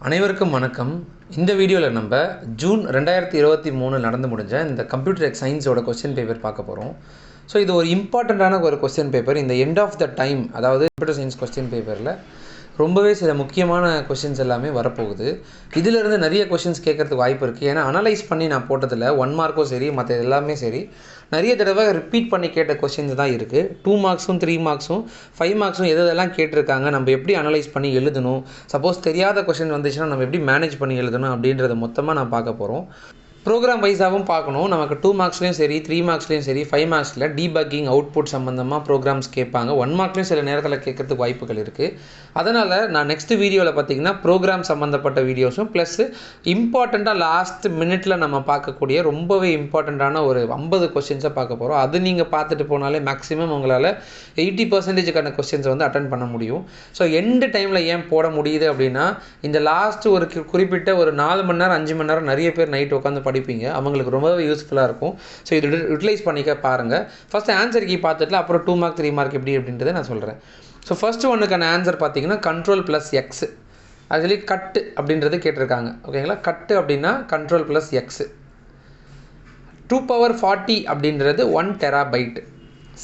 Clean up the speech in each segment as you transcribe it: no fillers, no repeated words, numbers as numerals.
அனைவருக்கும் வணக்கம். இந்த வீடியோவில் நம்ம ஜூன் 2023 நடந்து முடிஞ்ச இந்த கம்ப்யூட்டர் சயின்ஸோட கொஸ்டின் பேப்பர் பார்க்க போகிறோம். ஸோ இது ஒரு இம்பார்ட்டண்ட்டான ஒரு கொஸ்டின் பேப்பர். இந்த எண்ட் ஆஃப் த டைம், அதாவது கம்ப்யூட்டர் சயின்ஸ் கொஸ்டின் பேப்பரில் ரொம்பவே சில முக்கியமான கொஸ்டின்ஸ் எல்லாமே வரப்போகுது. இதிலிருந்து நிறைய கொஸ்டின்ஸ் கேட்குறதுக்கு வாய்ப்பு இருக்குது. ஏன்னா அனலைஸ் பண்ணி நான் போட்டதில் 1 மார்க்கும் சரி, மற்ற எல்லாமே சரி, நிறைய தடவை ரிப்பீட் பண்ணி கேட்ட கொஸ்டின்ஸ் தான் இருக்குது. 2 மார்க்ஸும் 3 மார்க்ஸும் 5 மார்க்ஸும் எதெல்லாம் கேட்டிருக்காங்க, நம்ம எப்படி அனலைஸ் பண்ணி எழுதணும், சப்போஸ் தெரியாத கொஸ்டின் வந்துச்சுன்னா நம்ம எப்படி மேனேஜ் பண்ணி எழுதணும் அப்படின்றத மொத்தமாக நான் பார்க்க போகிறோம். ப்ரோக்ராம் வைஸாகவும் பார்க்கணும். நமக்கு 2 மார்க்ஸ்லேயும் சரி, 3 மார்க்ஸ்லேயும் சரி, 5 மார்க்ஸில் டீபக்கிங் அவுட்புட் சம்மந்தமாக ப்ரோக்ராம்ஸ் கேட்பாங்க. 1 மார்க்லேயும் சில நேரத்தில் கேட்கறதுக்கு வாய்ப்புகள் இருக்குது. அதனால் நான் நெக்ஸ்ட் வீடியோவில் பார்த்திங்கன்னா ப்ரோக்ராம் சம்மந்தப்பட்ட வீடியோஸும் ப்ளஸ் இம்பார்ட்டண்ட்டாக லாஸ்ட் மினிட்டில் நம்ம பார்க்கக்கூடிய ரொம்பவே இம்பார்ட்டண்ட்டான ஒரு 50 கொஸ்டின்ஸை பார்க்க போகிறோம். அது நீங்கள் பார்த்துட்டு போனாலே மேக்ஸிமம் உங்களால் 80% கொஸ்டின்ஸை வந்து அட்டன் பண்ண முடியும். ஸோ எண்டு டைமில் ஏன் போட முடியுது அப்படின்னா, இந்த லாஸ்ட்டு ஒரு குறிப்பிட்ட ஒரு 4 மணி நேரம் 5 மணி நேரம் நிறைய பேர் நைட் உட்காந்து படிப்பீங்க. அவங்களுக்கு ரொம்பவே யூஸ்ஃபுல்லாக இருக்கும். ஸோ இது யூட்டிலைஸ் பண்ணிக்க பாருங்கள். ஃபஸ்ட்டு ஆன்சர் கீ பார்த்துட்டு அப்புறம் 2 மார்க் 3 மார்க் எப்படி அப்படின்றத நான் சொல்கிறேன். ஸோ ஃபஸ்ட்டு ஒன்றுக்கான ஆன்சர் பார்த்தீங்கன்னா கண்ட்ரோல் ப்ளஸ் எக்ஸ். ஆக்சுவலி கட்டு அப்படின்றது கேட்டிருக்காங்க. ஓகேங்களா? கட்டு அப்படின்னா கண்ட்ரோல் ப்ளஸ் எக்ஸ். 2^40 அப்படின்றது 1 TB.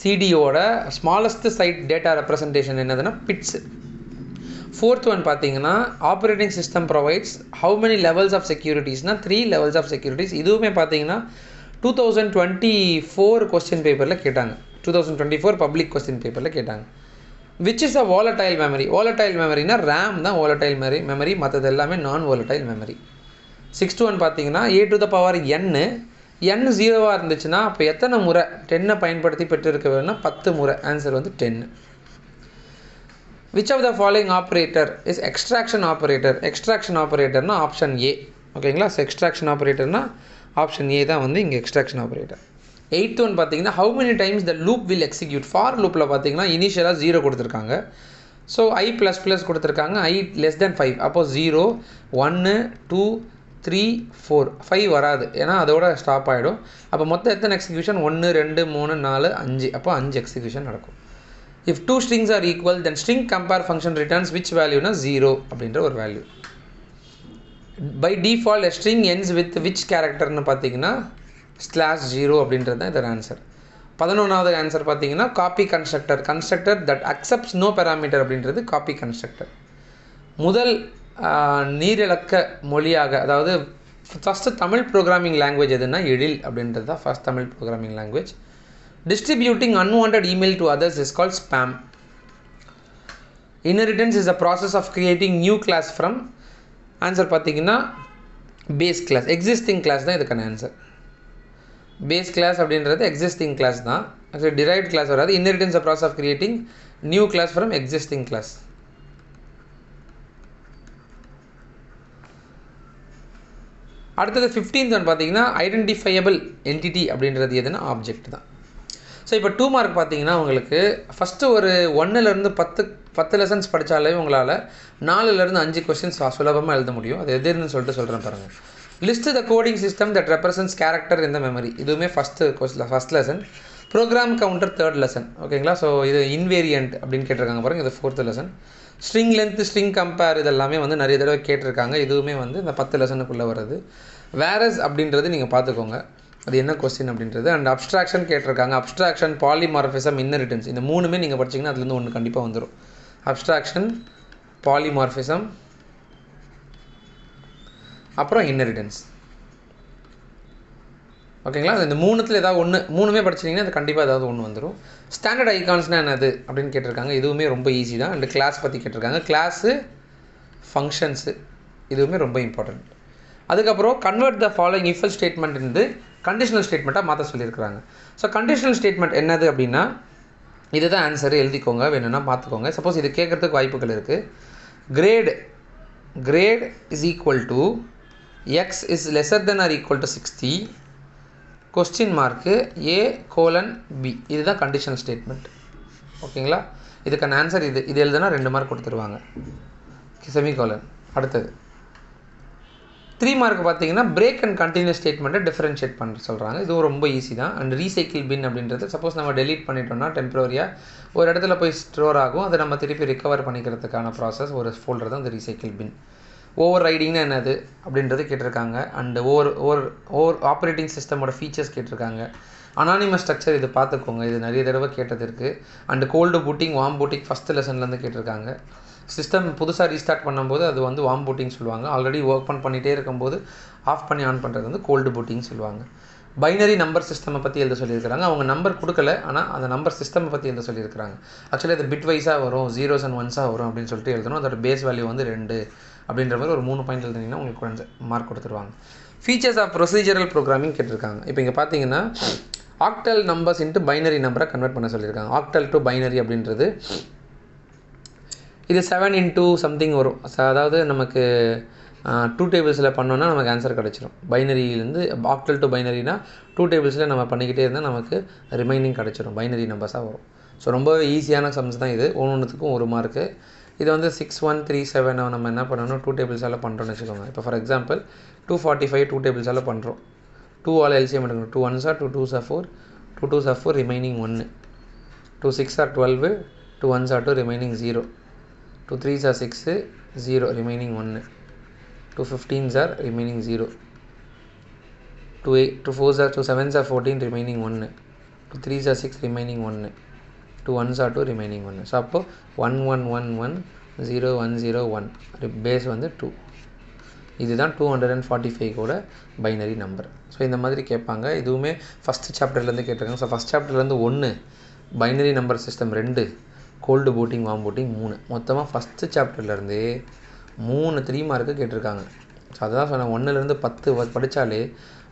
சிடியோட ஸ்மாலஸ்ட் சைட் டேட்டா ரெப்ரசன்டேஷன் என்னதுன்னா பிட்ஸ். ஃபோர்த் ஒன் பார்த்தீங்கன்னா operating system provides how many levels of செக்யூரிட்டிஸ்னால் 3 levels ஆஃப் செக்யூரிட்டிஸ். இதுவுமே பார்த்தீங்கன்னா 2024 கொஸ்டின் பேப்பரில் கேட்டாங்க. 2024 பப்ளிக் கொஸ்டின் பேப்பரில் கேட்டாங்க. Which is a volatile memory. Volatile மெமரினா ரேம் தான் வாலடைல் மெமரி, மற்றது எல்லாமே நான் வாலடைல் மெமரி. 6th ஒன் பார்த்தீங்கன்னா a⁴n. n 0 இருந்துச்சுன்னா அப்போ எத்தனை முறை 10 பயன்படுத்தி பெற்றிருக்க வேணும்னா 10 முறை. ஆன்சர் வந்து 10. Which of the following operator is extraction operator? Extraction operatorனா ஆப்ஷன் ஏ. ஓகேங்களா? ஸோ எக்ஸ்ட்ராக்ஷன் ஆப்ரேட்டர்னா ஆப்ஷன் ஏ தான் வந்து இங்கே எக்ஸ்ட்ராக்ஷன் ஆப்ரேட்டர். 8th ஒன் பார்த்தீங்கன்னா how many times the loop will execute. For லூப்பில் பார்த்தீங்கன்னா இனிஷியலாக 0 கொடுத்துருக்காங்க. ஸோ i++ கொடுத்துருக்காங்க, i <5. அப்போது 0 1 2 3 4 5 வராது, ஏன்னா அதோட ஸ்டாப் ஆகிடும். அப்போ மொத்தம் எத்தனை எக்ஸிக்யூஷன்? 1 2 3 4 5. அப்போ 5 எக்ஸிக்யூஷன் நடக்கும். If 2 strings are equal, then string compare function returns which value na 0 அப்படின்ற ஒரு value. By default a string ends with which character னு பார்த்தீங்கன்னா /0 அப்படின்றது தான் இதோட ஆன்சர். 11வது ஆன்சர் பார்த்தீங்கன்னா copy constructor that accepts no parameter அப்படின்றது காப்பி கன்ஸ்ட்ரக்டர். முதல் நீரிலக்க மொழியாக, அதாவது ஃபஸ்ட்டு தமிழ் ப்ரோக்ராமிங் லாங்குவேஜ் எதுனா எழில் அப்படின்றது தான் first Tamil programming language. Distributing unwanted email to others is called spam. Inheritance is a process of creating new class from. Answer பார்த்தீங்கன்னா base class. Existing class தான் இதுக்கான ஆன்சர். Base class அப்படின்றது existing class தான். Actually derived class வராது. Inheritance is a process of creating new class from existing class. அடுத்தது 15th one பார்த்தீங்கன்னா identifiable entity அப்படின்றது எதுனா ஆப்ஜெக்ட் தான். ஸோ இப்போ 2 மார்க் பார்த்தீங்கன்னா உங்களுக்கு ஃபஸ்ட்டு ஒரு 1லேருந்து 10 லெசன்ஸ் படித்தாலே உங்களால் 4லேருந்து 5 கொஸ்டின்ஸ் சுலபமாக எழுத முடியும். அது எதுன்னு சொல்கிறேன் பாருங்கள். List the coding system that represents character இந்த மெமரி. இதுவுமே first lesson. Program counter 3rd lesson. ஓகேங்களா? ஸோ இது இன்வேரியன்ட் அப்படின்னு கேட்டிருக்காங்க பாருங்கள், இது 4th lesson. String length, string compare இதெல்லாமே வந்து நிறைய தடவை கேட்டிருக்காங்க. இதுவுமே வந்து இந்த 10 லெசனுக்குள்ளே வருது. வேரஸ் அப்படின்றது நீங்கள் பார்த்துக்கோங்க அது என்ன கொஸ்டின் அப்படின்றது. அண்ட் அப்ஸ்ட்ராக்ஷன் கேட்டிருக்காங்க. அப்ஸ்ட்ராக்ஷன், பாலிமார்ஃபிசம், இன்னெரிட்டன்ஸ், இந்த 3மே நீங்கள் படிச்சிங்கன்னா அதுலேருந்து ஒன்று கண்டிப்பாக வந்துடும். அப்ஸ்ட்ராக்ஷன், பாலிமார்ஃபிசம், அப்புறம் இன்னெரிட்டன்ஸ். ஓகேங்களா? இந்த 3த்தில் ஏதாவது ஒன்று, 3மே படிச்சிங்கன்னா அது கண்டிப்பாக ஏதாவது ஒன்று வந்துடும். ஸ்டாண்டர்ட் ஐகான்ஸ்னால் என்னது அப்படின்னு கேட்டிருக்காங்க. இதுவுமே ரொம்ப ஈஸி தான். அண்ட் கிளாஸ் பற்றி கேட்டிருக்காங்க. கிளாஸு, ஃபங்க்ஷன்ஸு, இதுவுமே ரொம்ப இம்பார்ட்டன்ட். அதுக்கப்புறம் convert the following if else statement இருந்து கண்டிஷனல் ஸ்டேட்மெண்ட்டாக மாற்ற சொல்லியிருக்கிறாங்க. ஸோ கண்டிஷனல் ஸ்டேட்மெண்ட் என்னது அப்படின்னா இதுதான் ஆன்சர். எழுதிக்கோங்க, வேணும்னா பார்த்துக்கோங்க. சப்போஸ் இது கேட்குறதுக்கு வாய்ப்புகள் இருக்குது. Great is equal to x is lesser than or equal to 60 question mark A:B. இதுதான் கண்டிஷனல் ஸ்டேட்மெண்ட். ஓகேங்களா? இதுக்கான ஆன்சர் இது எழுதுனா 2 மார்க் கொடுத்துருவாங்க. செமிகோலன். அடுத்தது 3 மார்க் பார்த்தீங்கன்னா பிரேக் அண்ட் கண்டினியூஸ் ஸ்டேட்மெண்ட்டை டிஃபரன்ஷியேட் பண்ண சொல்கிறாங்க. இதுவும் ரொம்ப ஈஸி தான். அண்ட் ரீசைக்கிள் பின் அப்படின்றது சப்போஸ் நம்ம டெலீட் பண்ணிட்டோம்னா டெம்பரரியாக ஒரு இடத்துல போய் ஸ்டோர் ஆகும். அதை நம்ம திருப்பி ரிகவர் பண்ணிக்கிறதுக்கான ப்ராசஸ் ஒரு ஃபோல்டர் தான் இந்த ரீசைக்கிள் பின். ஓவர் ரைடிங்னா என்னது அப்படின்றது கேட்டிருக்காங்க. அண்டு ஓவர் ஆப்ரேட்டிங் சிஸ்டமோட ஃபீச்சர்ஸ் கேட்டிருக்காங்க. அனானிமஸ் ஸ்ட்ரக்சர் இது பார்த்துக்கோங்க, இது நிறைய தடவை கேட்டது இருக்குது. And cold booting warm booting first லெசன்லேருந்து கேட்டிருக்காங்க. சிஸ்டம் புதுசாக ரீஸ்டார்ட் பண்ணும்போது அது வந்து வார்ம் பூட்டிங் சொல்லுவாங்க. ஆல்ரெடி ஒர்க் பண்ணிகிட்டே இருக்கும்போது ஆஃப் பண்ணி ஆன் பண்ணுறது வந்து கோல்டு பூட்டிங் சொல்லுவாங்க. பைனரி நம்பர் சிஸ்டமை பற்றி எழுத சொல்லியிருக்கிறாங்க. அவங்க நம்பர் கொடுக்கல, ஆனால் அந்த நம்பர் சிஸ்டமை பற்றி எழுத சொல்லியிருக்கிறாங்க. ஆக்சுவலி அது பிட் வைஸாக வரும், 0s and 1s வரும் அப்படின்னு சொல்லிட்டு எழுதணும். அதோட பேஸ் வேல்யூ வந்து 2 அப்படின்ற மாதிரி ஒரு 3 பாயிண்ட் எழுதுனீங்கன்னா உங்களுக்கு கொஞ்சம் மார்க் கொடுத்துருவாங்க. ஃபீச்சர்ஸ் ஆஃப் ப்ரொசீஜரல் ப்ரோக்ராமிங் கேட்டிருக்காங்க. இப்போ இங்கே பார்த்தீங்கன்னா ஆக்டல் நம்பர்ஸ் இன்ட்டு பைனரி நம்பரை கன்வெர்ட் பண்ண சொல்லியிருக்காங்க. ஆக்டல் டு பைனரி அப்படின்றது இது 7 into சம்திங் வரும். அதாவது நமக்கு 2 டேபிள்ஸில் பண்ணோன்னா நமக்கு ஆன்சர் கிடச்சிரும். பைனரியிலேருந்து ஆக்டல் டு பைனரினா 2 டேபிள்ஸில் நம்ம பண்ணிக்கிட்டே இருந்தால் நமக்கு ரிமைனிங் கிடச்சிரும், பைனரி நம்பர்ஸாக வரும். ஸோ ரொம்பவே ஈஸியான சம்ஸ் தான் இது. ஒன்றுத்துக்கும் 1 மார்க்கு. இது வந்து 6 1 3 7 நம்ம என்ன பண்ணணும், 2 டேபிள்ஸால் பண்ணுறோன்னு வச்சுக்கோங்க. இப்போ ஃபார் எக்ஸாம்பிள் 245 2 டேபிள்ஸால் பண்ணுறோம். 2 ஆல் எல்சிஎம் எடுக்கணும். 2 1s are 2 2s are 4, 2 2s are 4, remaining 1. 2 6 are 12, 2 1s are 2, remaining 0. 2 3s are 6, 0, remaining 1. 2 15s are remaining 0. 2 4s are 2 7s are 14, remaining 1. 2 3s are 6, remaining 1. 2 1s are 2, remaining 1. So அப்போ 1 1 1 1 0 1 0 1 base வந்து 2. இதுதான் 245 கூட binary number. So இந்த மாதிரி கேட்பாங்க. இதுவுமே first சாப்டர்லேருந்து கேட்டிருக்காங்க. ஸோ ஃபஸ்ட் சாப்டர்லேருந்து 1, binary number system 2, cold booting warm booting 3, மொத்தமாக ஃபஸ்ட்டு சாப்டர்லேருந்து 3 3 மார்க்கு கேட்டிருக்காங்க. ஸோ அதுதான் சொன்னேன், 1லேருந்து 10 படித்தாலே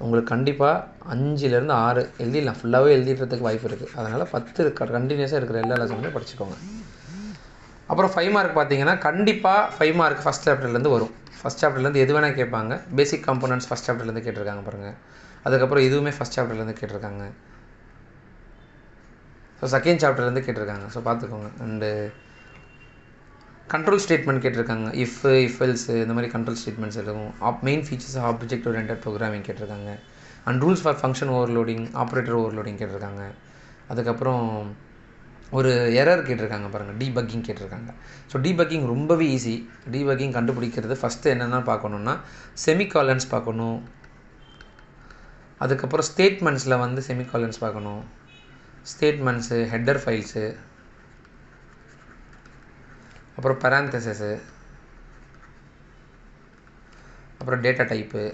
உங்களுக்கு கண்டிப்பாக 5லேருந்து 6 எழுதிடலாம். ஃபுல்லாகவே எழுதிடுறதுக்கு வாய்ப்பு இருக்குது. அதனால் 10 கண்டினியூஸாக இருக்கிற எல்லா லெசனுமே படிச்சுக்கோங்க. அப்புறம் 5 மார்க் பார்த்தீங்கன்னா கண்டிப்பாக 5 மார்க் ஃபஸ்ட் சாப்டர்லேருந்து வரும். ஃபஸ்ட் சாப்டர்லேருந்து எது வேணால் கேட்பாங்க. பேசிக் காம்போனன்ட்ஸ் ஃபஸ்ட் சாப்டர்லேருந்து கேட்டிருக்காங்க பாருங்கள். அதுக்கப்புறம் இதுவுமே ஃபஸ்ட் சாப்டர்லேருந்து கேட்டிருக்காங்க. ஸோ செகண்ட் சாப்டர்லேருந்து கேட்டிருக்காங்க. ஸோ பார்த்துக்கோங்க. அண்டு கண்ட்ரோல் ஸ்டேட்மெண்ட் கேட்டிருக்காங்க. இஃப் எல்ஸ் இந்த மாதிரி கண்ட்ரோல் ஸ்டேட்மெண்ட்ஸ் இருக்கும். Main features object oriented programming கேட்டிருக்காங்க. And rules for function overloading, operator overloading கேட்டிருக்காங்க. அதுக்கப்புறம் ஒரு எரர் கேட்டிருக்காங்க பாருங்கள், டீபக்கிங் கேட்டிருக்காங்க. ஸோ டீபக்கிங் ரொம்பவே ஈஸி. டீபக்கிங் கண்டுபிடிக்கிறது ஃபஸ்ட்டு என்னென்ன பார்க்கணுன்னா செமிகாலன்ஸ் பார்க்கணும். அதுக்கப்புறம் ஸ்டேட்மெண்ட்ஸில் வந்து செமிகாலன்ஸ் பார்க்கணும். ஸ்டேட்மெண்ட்ஸு, ஹெட்டர் ஃபைல்ஸு, அப்புறம் பராந்தசிஸு, அப்புறம் data type,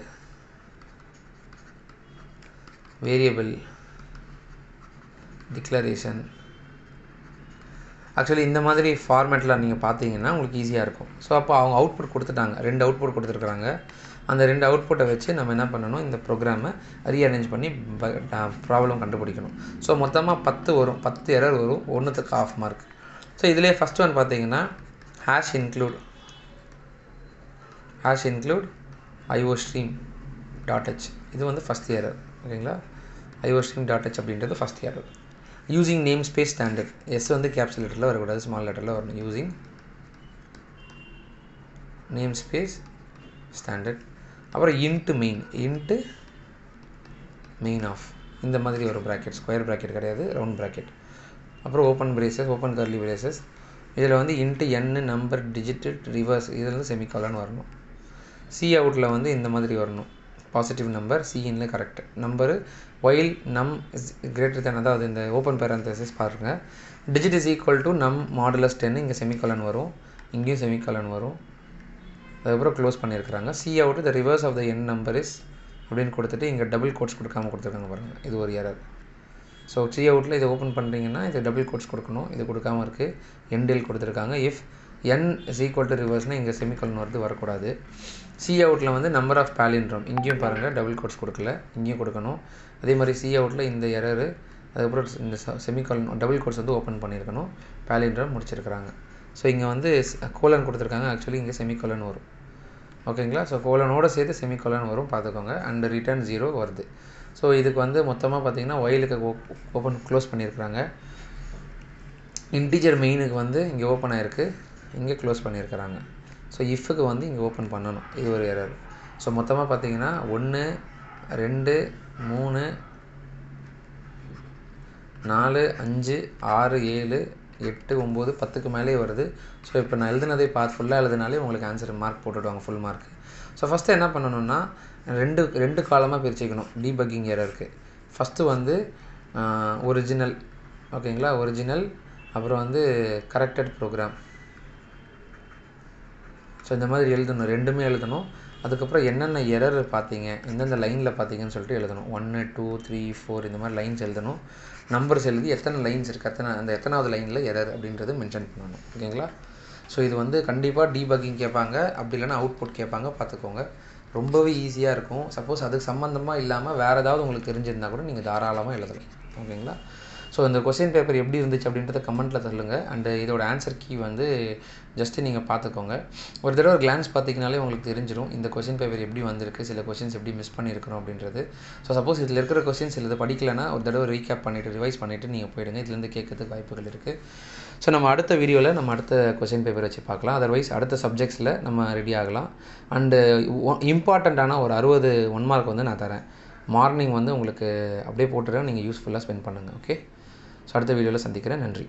variable, declaration. Actually இந்த மாதிரி ஃபார்மேட்டில் நீங்கள் பார்த்தீங்கன்னா உங்களுக்கு ஈஸியாக இருக்கும். ஸோ அப்போ அவங்க அவுட்புட் கொடுத்துட்டாங்க, 2 அவுட்புட் கொடுத்துருக்குறாங்க. அந்த 2 அவுட்புட்டை வச்சு நம்ம என்ன பண்ணணும், இந்த ப்ரோக்ராமை ரீஅரேஞ்ச் பண்ணி ப்ராப்ளம் கண்டுபிடிக்கணும். ஸோ மொத்தமாக 10 வரும், 10 எரர் வரும், 1த்துக்கு ½ மார்க். ஸோ இதிலே ஃபஸ்ட் ஒன் பார்த்தீங்கன்னா hash include iostream.h. இது வந்து ஃபஸ்ட் எரர். ஓகேங்களா, iostream.h அப்படின்றது first error. Using namespace standard, S வந்து கேப்சல் லெட்டரில் வரக்கூடாது, ஸ்மால் லெட்டரில் வரணும். Using namespace standard. அப்புறம் இன்ட்டு மெயின் ஆஃப், இந்த மாதிரி ஒரு ப்ராக்கெட், ஸ்கொயர் ப்ராக்கெட் கிடையாது, ரவுண்ட் ப்ராக்கெட். அப்புறம் open braces, open curly braces. இதில் வந்து int n, number, digit, reverse, இதில் வந்து செமிகாலன் வரணும். சி அவுட்டில் வந்து இந்த மாதிரி வரணும், பாசிட்டிவ் நம்பர், சி இன்ல correct number. While num is greater than, அதாவது இந்த ஓப்பன் பேரந்தசிஸ் பாருங்கள். Digit is equal to num modulus 10, இங்கே செமிகாலன் வரும், இங்கேயும் செமிகாலன் வரும். அதுக்கப்புறம் க்ளோஸ் பண்ணியிருக்கிறாங்க. C out the reverse of the n number is அப்படின்னு கொடுத்துட்டு இங்கே டபுள் கோட்ஸ் கொடுக்காமல் கொடுத்துருக்காங்க பாருங்கள். இது ஒரு எரர். ஸோ சி அவுட்டில் இதை ஓப்பன் பண்ணுறீங்கன்னா இது டபுள் கோட்ஸ் கொடுக்கணும், இது கொடுக்காமல் இருக்குது. என்டில் கொடுத்துருக்காங்க. If N is equal to ரிவர்ஸ்னால் இங்கே செமிகாலன் வருது, வரக்கூடாது. சி அவுட்டில் வந்து நம்பர் ஆஃப் பாலிண்ட்ரோம், இங்கேயும் பாருங்கள் டபுள் கோட்ஸ் கொடுக்கல, இங்கேயும் கொடுக்கணும். அதே மாதிரி சி அவுட்டில் இந்த எரரு, அதுக்கப்புறம் இந்த செமிகாலன் டபுள் கோட்ஸ் வந்து ஓப்பன் பண்ணியிருக்கணும், பாலிண்ட்ரோம் முடிச்சிருக்கிறாங்க. ஸோ இங்கே வந்து கோலன் கொடுத்துருக்காங்க, ஆக்சுவலி இங்கே செமிகாலன் வரும். ஓகேங்களா, ஸோ கோலனோடு சேர்த்து செமிகாலன் வரும், பார்த்துக்கோங்க. அண்ட் ரிட்டர்ன் 0 வருது. ஸோ இதுக்கு வந்து மொத்தமாக பார்த்திங்கன்னா ஒயிலுக்கு ஓப்பன் க்ளோஸ் பண்ணியிருக்கிறாங்க. இன்டீஜர் மெயினுக்கு வந்து இங்கே ஓப்பன் ஆகிருக்கு, இங்கே க்ளோஸ் பண்ணியிருக்கிறாங்க. ஸோ இஃப்க்கு வந்து இங்கே ஓப்பன் பண்ணணும், இது ஒரு எரர். ஸோ மொத்தமாக பார்த்திங்கன்னா 1 2 3 4 5 6 7 8 9 10க்கு மேலேயே வருது. ஸோ இப்போ நான் எழுதுனதை ஃபுல்லாக எழுதுனாலே உங்களுக்கு ஆன்சர் மார்க் போட்டுவிடுவாங்க, ஃபுல் மார்க். ஸோ ஃபஸ்ட்டு என்ன பண்ணணும்னா ரெண்டு காலமாக பிரிச்சுக்கணும் டீபக்கிங் எரருக்கு. ஃபஸ்ட்டு வந்து ஒரிஜினல், ஓகேங்களா, ஒரிஜினல், அப்புறம் வந்து கரெக்டட் ப்ரோக்ராம். ஸோ இந்த மாதிரி எழுதணும், ரெண்டுமே எழுதணும். அதுக்கப்புறம் என்னென்ன எரர் பார்த்தீங்க, எந்தெந்த லைனில் பார்த்தீங்கன்னு சொல்லிட்டு எழுதணும். 1 2 3 4 இந்த மாதிரி லைன்ஸ் எழுதணும். நம்பர்ஸ் எழுதி எத்தனை லைன்ஸ் இருக்குது, அந்த எத்தனாவது லைனில் எரர் அப்படின்றது மென்ஷன் பண்ணணும், ஓகேங்களா. ஸோ இது வந்து கண்டிப்பாக டீபக்கிங் கேட்பாங்க, அப்படி இல்லைனா அவுட்புட் கேட்பாங்க, பார்த்துக்கோங்க. ரொம்பவே ஈஸியாக இருக்கும். சப்போஸ் அதுக்கு சம்மந்தமாக இல்லாமல் வேறு ஏதாவது உங்களுக்கு தெரிஞ்சிருந்தால் கூட நீங்கள் தாராளமாக எழுதலாம், ஓகேங்களா. ஸோ இந்த கொஸ்டின் பேப்பர் எப்படி இருந்துச்சு அப்படின்றத கமெண்ட்டில் சொல்லுங்கள். அண்டு இதோட ஆன்சர் கீ வந்து ஜஸ்ட்டு நீங்கள் பார்த்துக்கோங்க. ஒரு தடவை ஒரு கிளான்ஸ் பார்த்தீங்கனாலே உங்களுக்கு தெரிஞ்சிடும் இந்த கொஸ்டின் பேப்பர் எப்படி வந்திருக்கு, சில கொஸ்டின்ஸ் எப்படி மிஸ் பண்ணியிருக்கிறோம் அப்படின்றது. ஸோ சப்போஸ் இதில் இருக்கிற கொஸ்டின்ஸ் இதை படிக்கலைன்னா ஒரு தடவை ரீகேப் பண்ணிவிட்டு ரிவைஸ் பண்ணிவிட்டு நீங்கள் போயிடுங்க. இதுலேருந்து கேட்கறதுக்கு வாய்ப்புகள் இருக்குது. ஸோ நம்ம அடுத்த வீடியோவில் நம்ம அடுத்த கொஸ்டின் பேப்பர் வச்சு பார்க்கலாம். அதர்வைஸ் அடுத்த சப்ஜெக்ட்ஸில் நம்ம ரெடி ஆகலாம். அண்டு இம்பார்ட்டண்ட்டான ஒரு 60 1 மார்க் வந்து நான் தரேன். மார்னிங் வந்து உங்களுக்கு அப்படியே போட்டுறேன், நீங்கள் யூஸ்ஃபுல்லாக ஸ்பெண்ட் பண்ணுங்கள். ஓகே, ஸோ அடுத்த வீடியோவில் சந்திக்கிறேன். நன்றி.